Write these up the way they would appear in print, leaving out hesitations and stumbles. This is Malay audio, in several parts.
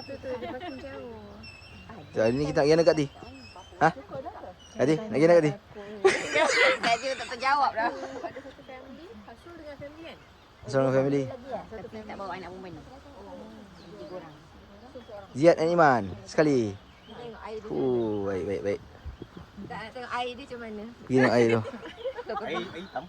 tu dia parking jauh. Hari ni kita nak pergi dekat Ti. Ha? Ati, nak pergi dekat Ti? Tak je tak terjawab dah. Ada satu family, Hasrul dengan family kan? Seorang family. Tapi tak bawa anak perempuan ni. Tiga orang. Ziad dan Iman sekali. Tengok air dia. Baik. Tak nak tengok air dia macam mana. Pergi tengok air tu. Air hitam.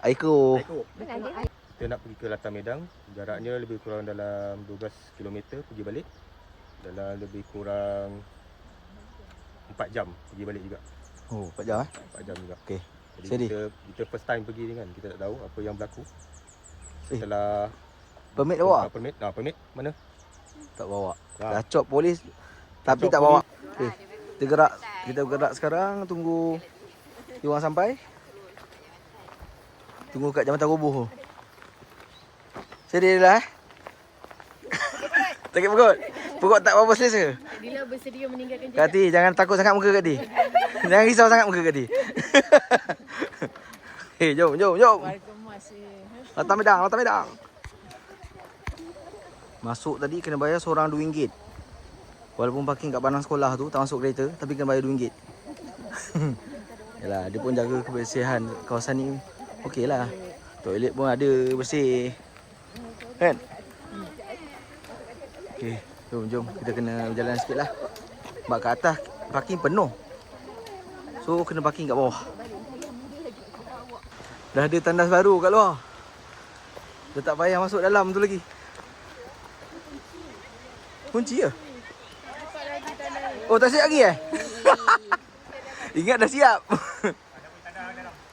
Air keruh. Kita nak pergi ke Latar Medang. Jaraknya lebih kurang dalam 12 km pergi balik. Dalam lebih kurang 4 jam pergi balik juga. Oh, 4 jam 4 jam juga. Okey. Jadi Seri. kita first time pergi ni kan. Kita tak tahu apa yang berlaku. Setelah Permit dah bawa? permit. Permit mana? Tak bawa. Ha. Dah cop polis tapi Cop tak bawa. Okey. Kita bergerak sekarang, tunggu diorang sampai. Tunggu kat Jambatan Roboh tu. Sedih lah Sakit perut. Perut tak apa-apa selesa. Dila bersedia meninggalkan Kak Ti, jangan takut sangat muka Kak Ti. Jangan risau sangat muka Kak Ti. Jom. warga masih. Latar Medang. Masuk tadi kena bayar seorang RM2. Walaupun parking kat bandar sekolah tu, tak masuk kereta, tapi kena bayar RM2. Yalah, dia pun jaga kebersihan kawasan ni. Okey lah. Toilet pun ada bersih. Kan? Okey, jom. Kita kena berjalan sikit lah. Sebab kat atas parking penuh. So, kena parking kat bawah. Dah ada tandas baru kat luar. Dah tak payah masuk dalam tu lagi. Kunci ke? Oh, tak siap lagi Ingat dah siap.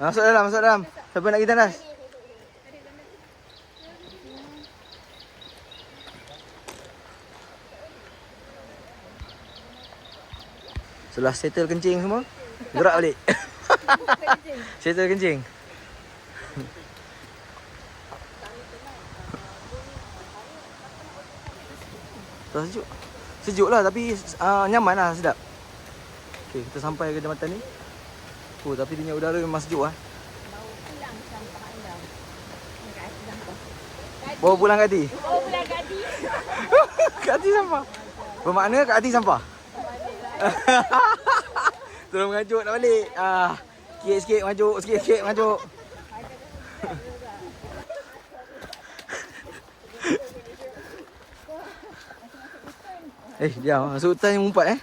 Masuk dalam. Siapa nak pergi tandas? Setelah settle kencing semua, gerak balik. Settle kencing. Tak sejuk. Sejuk lah tapi nyaman lah, sedap. Okey, kita sampai ke jambatan ni. Oh, tapi dia punya udara memang sejuk lah. Bawa pulang Kak Ti. Kak Ti sampah. Bermakna Kak Ti sampah. Terus mengajuk nak balik. Sikit-sikit mengajuk. Diam. Masuk hutan yang mumpat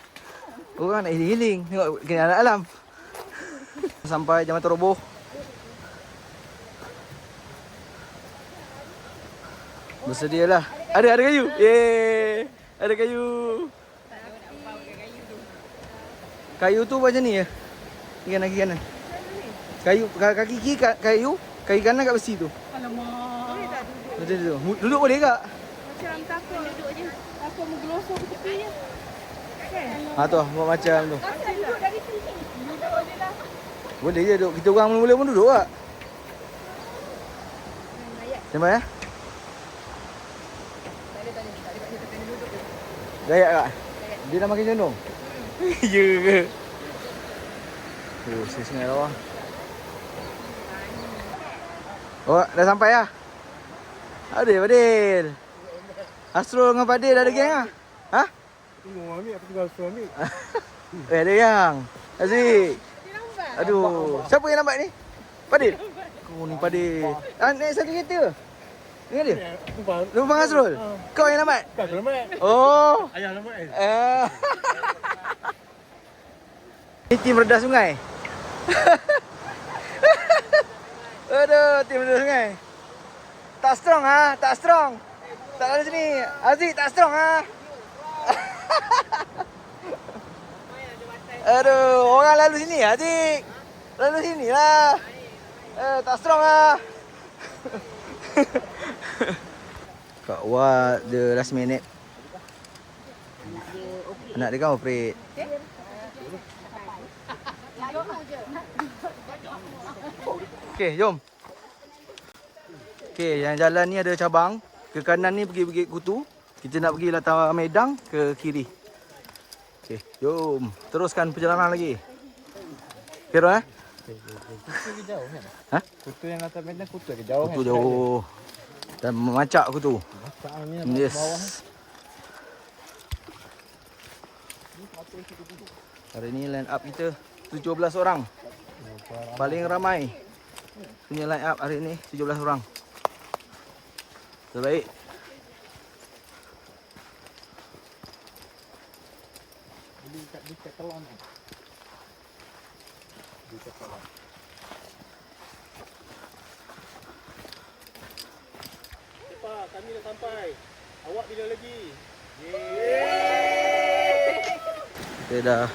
Orang nak healing. Tengok kena anak alam. Sampai Jambatan Roboh. Bersedialah. Ada kayu. Yeay. Ada kayu. Kayu tu macam ni ya. Kaki kanan. Kayu kaki kiri kayu, kaki kanan kat besi tu. Alamak. Macam tu. Duduk boleh tak? Macam takut duduk je. Takut menggelosor ke tepi je. Kan? Tu buat macam tu. Duduk dari sini. Duduk boleh lah. Boleh je duduk. Kita orang mula-mula pun duduk tak? Sampai ya? Dayak tak? Dia dah makin condong? Ya ke? Sungai bawah. Oh, dah sampai lah? Fadil. Hasrul dengan Fadil dah ada geng lah? Ha? Tunggu ambil, aku tinggal suruh ambil. Ada yang. Aziz. Aduh, siapa yang lambat ni? Fadil? Kau ni Fadil. Naik satu kereta ke? Dengan dia? Lumpang Hasrul? Kau yang lambat? Tak lambat. Oh. Ayah lambat Ini tim redah sungai. Aduh, tim redah sungai. Tak strong tak strong. Tak lalu sini. Aziz tak strong Aduh, orang lalu sini Aziz. Lalu sini lah. Tak strong Kak Wah, the last minute. Anak dia kan operate. Okey, jom. Okey, yang jalan ni ada cabang. Ke kanan ni pergi Bukit Kutu. Kita nak pergi Latar Medang ke kiri. Okey, jom. Teruskan perjalanan lagi. Kira Kutu jauh kan? Ha? Kutu yang Latar Medang kutu ke jauh Kutu jauh. Dan memacak kutu. Macak ni Yes. bawah. Hari ni line up kita 17 orang. Paling ramai punya line up hari ni 17 orang. Terbaik. Beli kat Decathlon ni. Decathlon. Pak, kami dah sampai. Awak bila lagi? Kita dah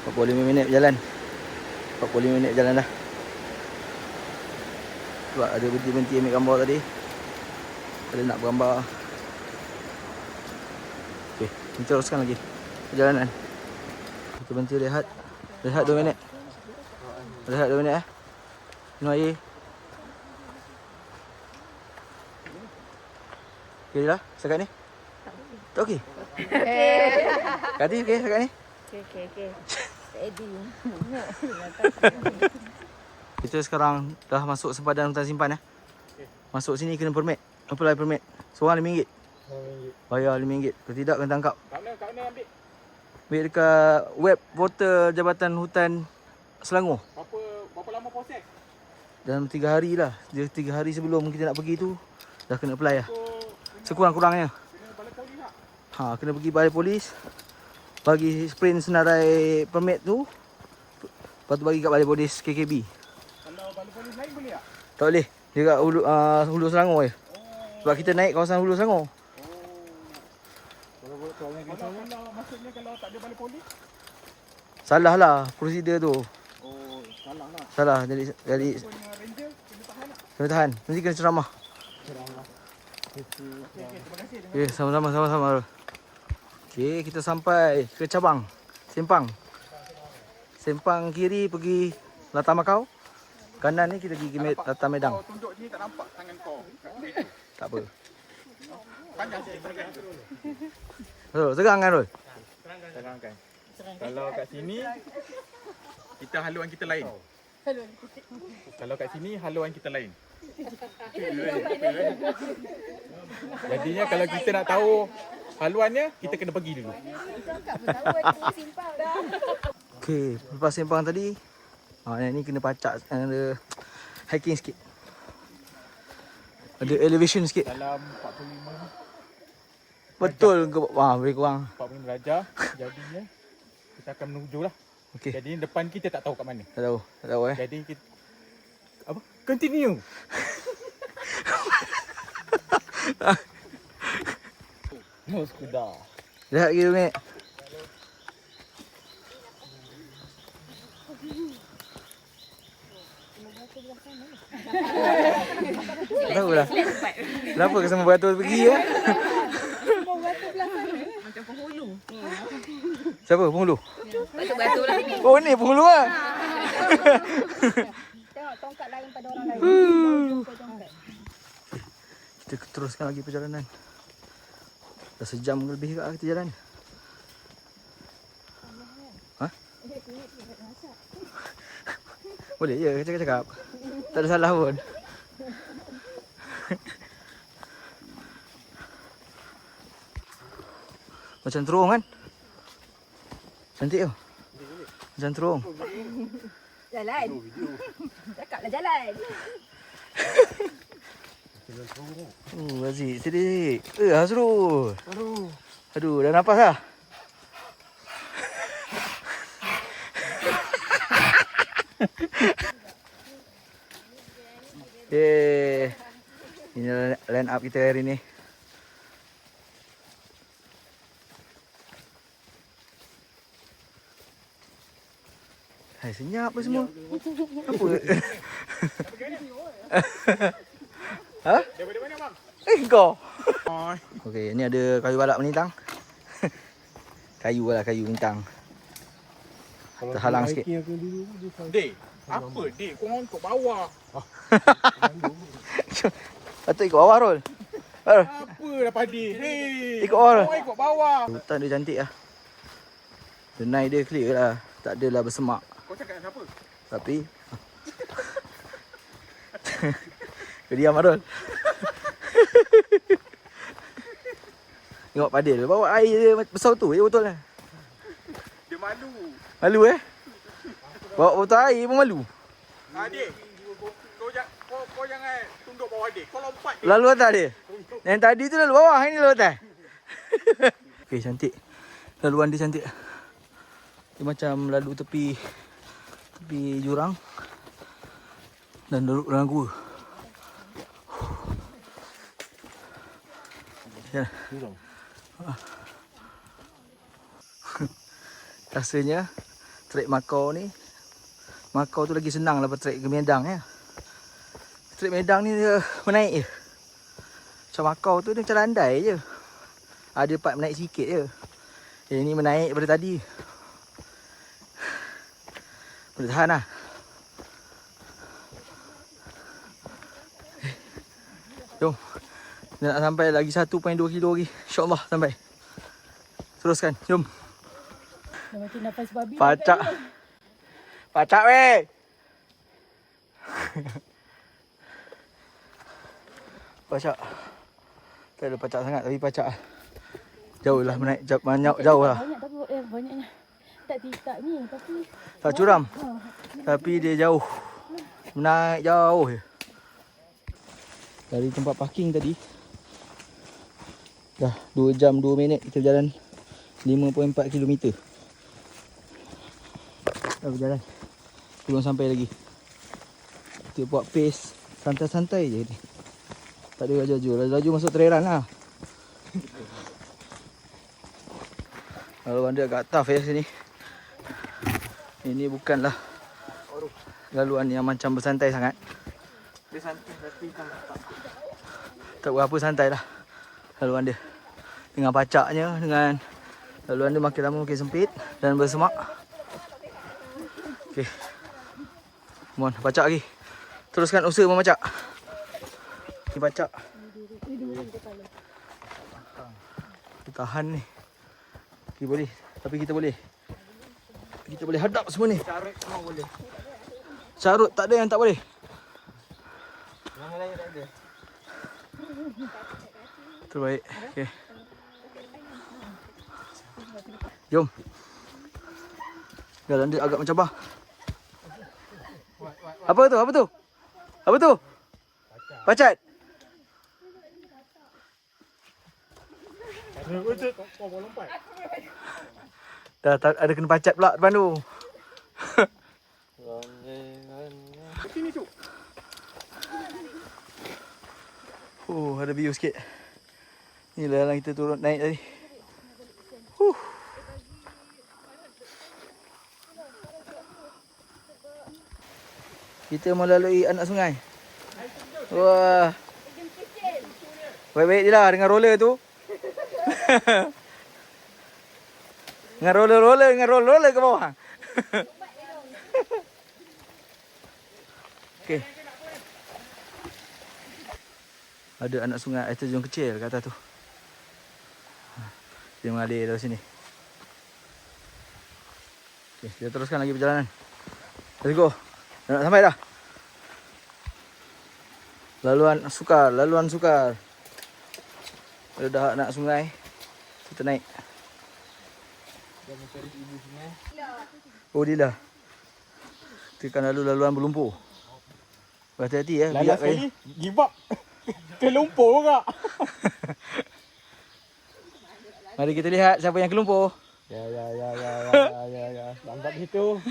Pukul 5 minit berjalan. 45 minit berjalan dah. Sebab ada berhenti-berhenti ambil gambar tadi. Ada nak bergambar. Okey, kita teruskan lagi perjalanan. Kita berhenti rehat. Rehat 2 minit. Rehat 2 minit minum air. Okey dah setakat ni? Tak okey? Kati okey setakat ni? Okey. Ready. Kita sekarang dah masuk sempadan hutan simpan . Masuk sini kena permit. Apply permit. Seorang RM5. Bayar RM5. Kalau tidak kena tangkap. Kat mana ambil? Ambil dekat web portal Jabatan Hutan Selangor. Berapa lama proses? Dalam 3 hari lah. Dia 3 hari sebelum kita nak pergi tu dah kena apply lah. Sekurang-kurangnya. Kena balai polis tak? Kena pergi balai polis. Bagi sprint senarai permit tu. Lepas tu bagi kat balai polis KKB. Kalau balai polis lain boleh tak? Tak boleh. Dia kat Hulu Selangor je. Sebab kita naik kawasan Hulu Selangor. Kalau maksudnya kalau tak ada balai polis? Salah lah prosedur tu. Salah lah. Salah. Jadi Punya ranger kena tahan tak? kena tahan. Nanti kena ceramah. Terima kasih. Okey, sama-sama. Okey, kita sampai ke cabang Sempang. Sempang kiri pergi Latar Makau. Kanan ni kita pergi Latar Medang. Kau tunjuk ni tak nampak tangan kau. Tak apa. Panjang sikit terangkan. Rul, terang kan Rul? Terangkan. Kalau kat sini kita haluan kita lain. Kalau kat sini haluan kita lain. Jadinya kalau kita nak tahu haluannya, kita kena pergi dulu. Okey, lepas Sempang tadi, yang ni kena pacak, ada hiking sikit. Ada elevation sikit. Dalam 45 Betul ke? Lebih kurang. 45 darjah jadinya kita akan menuju lah. Okey, Jadi depan kita tak tahu kat mana. tak tahu Jadi kita apa? Continue. Nos kuda. Lihat lagi 2 minit. Tak tahulah. Kenapa ke semua beratur pergi ya? Macam penghulu. Siapa? Penghulu? Batu-batu lah ni. Oh ni penghulu lah. Tengok tongkat lain pada orang lain. Kita teruskan lagi perjalanan. Dah sejam lebih kat kita jalan. Ha? Boleh je cakap-cakap. Tak ada salah pun. Macam terung kan? Cantik tu. Macam terung. Jalan. Cakaplah jalan. Aziz, sedih. Hasrul. Aduh, dah nafas dah. Okay. Ini line up kita hari ni. Hai, senyap apa semua? Apa? Ha? Daripada mana bang? Kau. Okey, ni ada kayu balak menintang. Kayu bintang. Terhalang sikit. Dek, apa dek? Kau orang ikut bawah. Patut ikut bawah Rol. Rol, Apa dah padi? Hei. ikut bawah Rol. Kau orang ikut bawah. Hutan dia cantik lah. Denai dia clear lah. Tak adalah bersemak. Kau cakap dengan siapa? Tapi Kau diam Arul. Tengok Padil. Bawa air dia besar tu. Ya betul lah. Dia malu. Malu Bawa botol air pun malu. Adik. Kau jangan tunduk bawah adik. Kau lompat dia. Lalu atas dia. Yang tadi tu lalu bawah. Ini lalu atas. Okay, cantik. Laluan dia cantik. Dia macam lalu tepi jurang. Dan duduk dalam gua. Ya. Rasanya trek Makau ni, Makau tu lagi senang lah trek ke Medang ya. Trek Medang ni dia menaik je. Macam Makau tu dia macam landai je. Ada part menaik sikit je. Yang ni menaik daripada tadi. Boleh tahan lah. Jom. Dia nak sampai lagi 1.2 kilo lagi. InsyaAllah sampai. Teruskan. Jom. Macam nafas babi. Pacak. Pacak weh. Pacak. Tak ada pacak sangat tapi pacak. Jauh lah menaik. Jauh lah. Banyak tapi banyaknya. Tak ni tapi. Tak curam. Tapi dia jauh. Menaik jauh je. Dari tempat parking tadi. Dah 2 jam 2 minit kita berjalan 5.4 km. Dah berjalan. Belum sampai lagi. Kita buat pace santai-santai je ni. Tak ada laju. Laju masuk trairan lah. Laluan dia agak tough ya sini. Ini bukanlah laluan yang macam bersantai sangat. Dia santai tapi Tak berapa santai lah laluan dia. Dengan pacaknya, dengan laluan dia makin lama makin sempit dan bersemak. Okey. Come on, pacak lagi. Teruskan usaha memacak. Ni pacak. Kita tahan ni. Okey boleh. Tapi kita boleh. Kita boleh hadap semua ni. carut semua boleh. Carut tak ada yang tak boleh. Yang lain tak ada. Terbaik. Okey. Jom. Jalan dia agak mencabar. Apa tu? Apa tu? Apa tu? Pacat. Kau boleh lompat. Dah ada kena pacat pula depan tu. Sini tu. Ada view sikit. Ni lah yang kita turun naik tadi. Kita melalui anak sungai. Wah. Baik-baik je lah dengan roller tu. Dengan roller ke bawah. Okey. Ada anak sungai air terjun kecil kat atas tu. Dia mengalir dari sini. Okey, kita teruskan lagi perjalanan. Let's go. Dah nak sampai dah. Laluan sukar. Ada dah nak sungai. Kita naik. Dah mencari ibu sungai. Oh dia dah. Kita kan laluan berlumpur. Berhati-hati ya. Lala sekali give up. Kelumpur juga. Mari kita lihat siapa yang kelumpur. Ya. Lambat situ.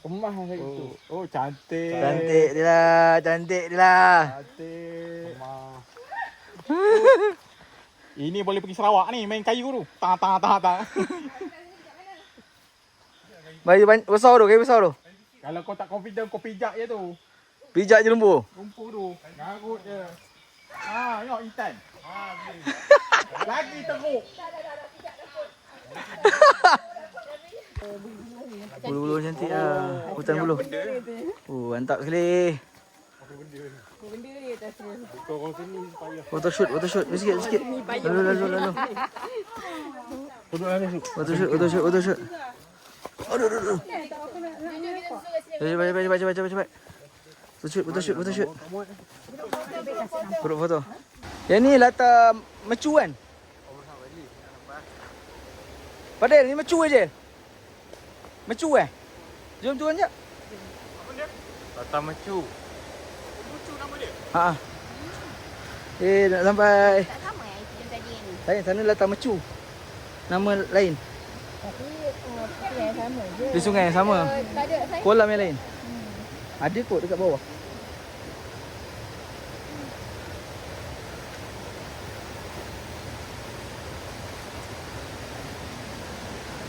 Emas macam itu. Oh, cantik. Cantik dia lah. Cantik. Emas. Ini boleh pergi Sarawak ni, main kayu tu. Ta. Bayi besar tu, kayu besar tu. Kalau kau tak confident, kau pijak je tu. Pijak je lumpur. Lumpur tu. Ngarut je. Tengok Intan. Lagi teruk. Bulu-bulu cantik lah. Hutan bulu. Mantap sekali. Benda ni atas dia. Kau sini payah. Photoshoot. Sikit. Lalu. Photoshoot. Aduh. Cepat. Photoshoot. Foto. Yang ni latar mercu kan? Padahal ni mecu je. Mecu Jom turun jap. Apa dia? Lata Mecu. Mecu nama dia? Ha. Nak sampai. Tak sama yang itu yang tadi ni. Lain sana Lata Mecu. Nama lain. Tapi sungai yang sama je. Di sungai yang sama. Tak ada saya. Kolam yang lain. Ada kot dekat bawah.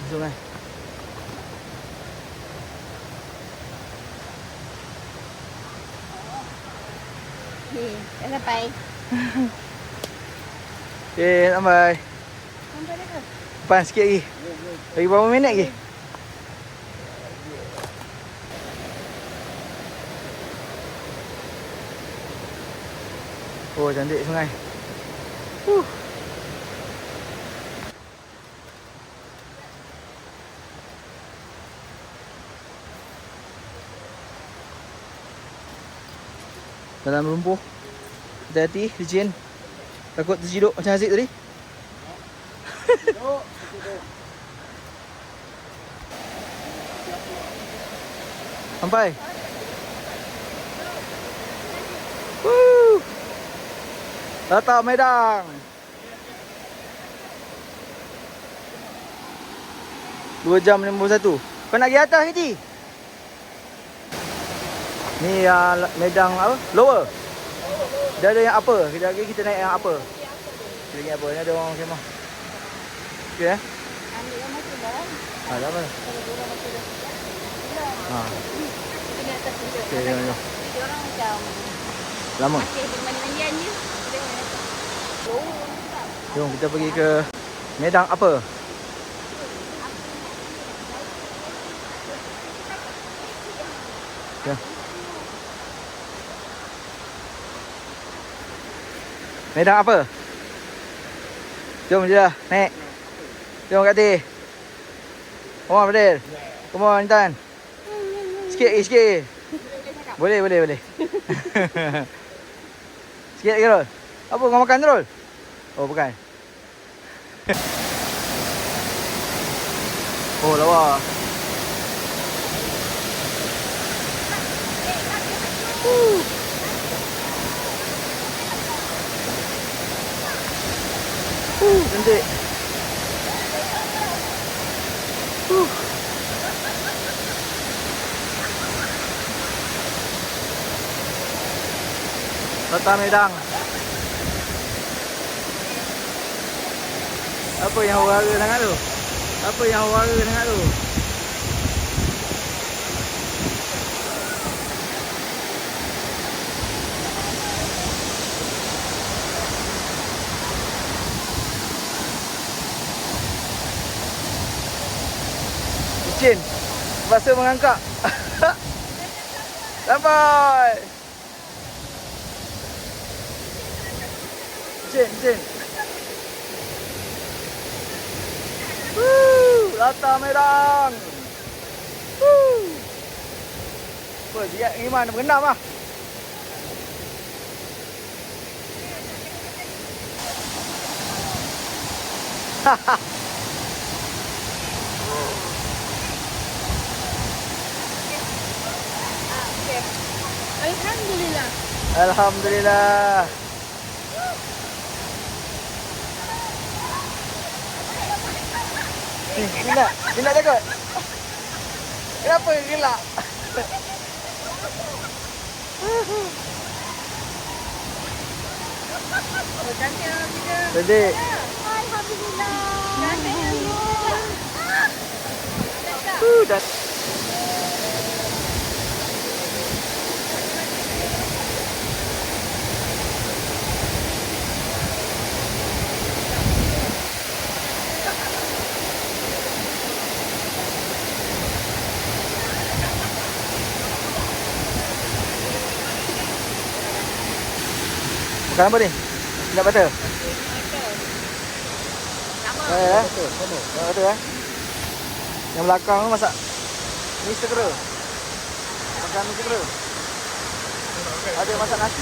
Sungai. Dah sampai. Sampai. Sampai dah ke? Depan sikit lagi. Lagi berapa minit lagi? Oh, cantik sungai. Dalam rumpuh. Hati-hati, licin. Takut terciduk macam Haziq tadi. Sampai. Lata Medang. 2 jam 51. Kau nak pergi atas ke? Ni yang Medang apa? Lower. Dia ada yang upper. Kejap lagi kita naik yang upper. Kita naik upper. Ni ada orang kemah. Okey Ambil yang macam dah. tak apa. Kalau orang macam dah. Ha. Ini atas tunjuk. Okey, jom. Dia orang macam Lama. masih bermandi-mandian je. Jom kita pergi ke Medang Upper. Ya. Medang Upper. Jom je lah, naik. Jom Kak Teh. Come on, Fadil. Come on, Intan. Sikit lagi. Boleh. Sikit lagi, Rol. Apa kau makan, Rol? Oh, bukan. Oh, lawa. Cantik. Lata Medang. Apa yang warna sangat tu? Licin. Bahasa mengangkat. Sampai. Licin. Lata Medang. Apa dia Iman berenam ah. Alhamdulillah. Alhamdulillah. Ni nak takut. Kenapa gelak? Oh, cantik lah kita. Cantik. Alhamdulillah. Cantik lah. Dan makan apa ni? Peanut butter? Sama. Peanut butter Yang belakang tu masak mi segera. Makan mi segera. Ada masak nasi.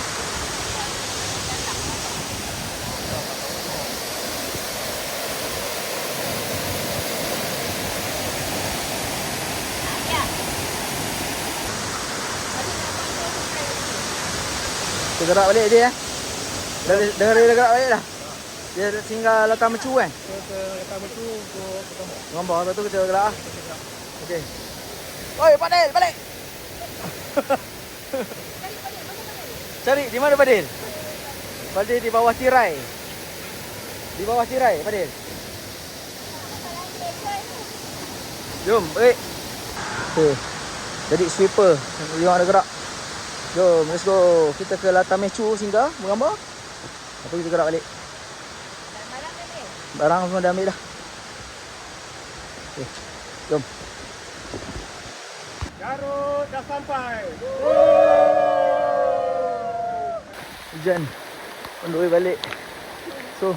Kita gerak balik dia. Dengar dia gerak balik dah. Dia tinggal Latar Mecu kan? Ke Latar Mecu untuk Ngambang, lepas tu kita gerak lah. Okey. Oi, Padil, balik! Cari, di mana Padil? Padil di bawah tirai. Di bawah tirai, Padil. Jom, baik. Okey. Jadi sweeper, dia orang ada gerak. Jom, let's go. Kita ke Latar Mecu singgah, bergambar. Lepas tu kita gerak balik. Barang semua dah ambil dah. Okey. Jom. Garut dah sampai. Hujan. Penduri balik. So,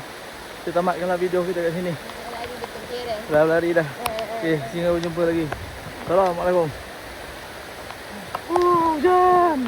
kita tamatkanlah video kita kat sini. Lari betul kira. Dah lari dah. Okey, sehingga berjumpa lagi. Assalamualaikum. Hujan.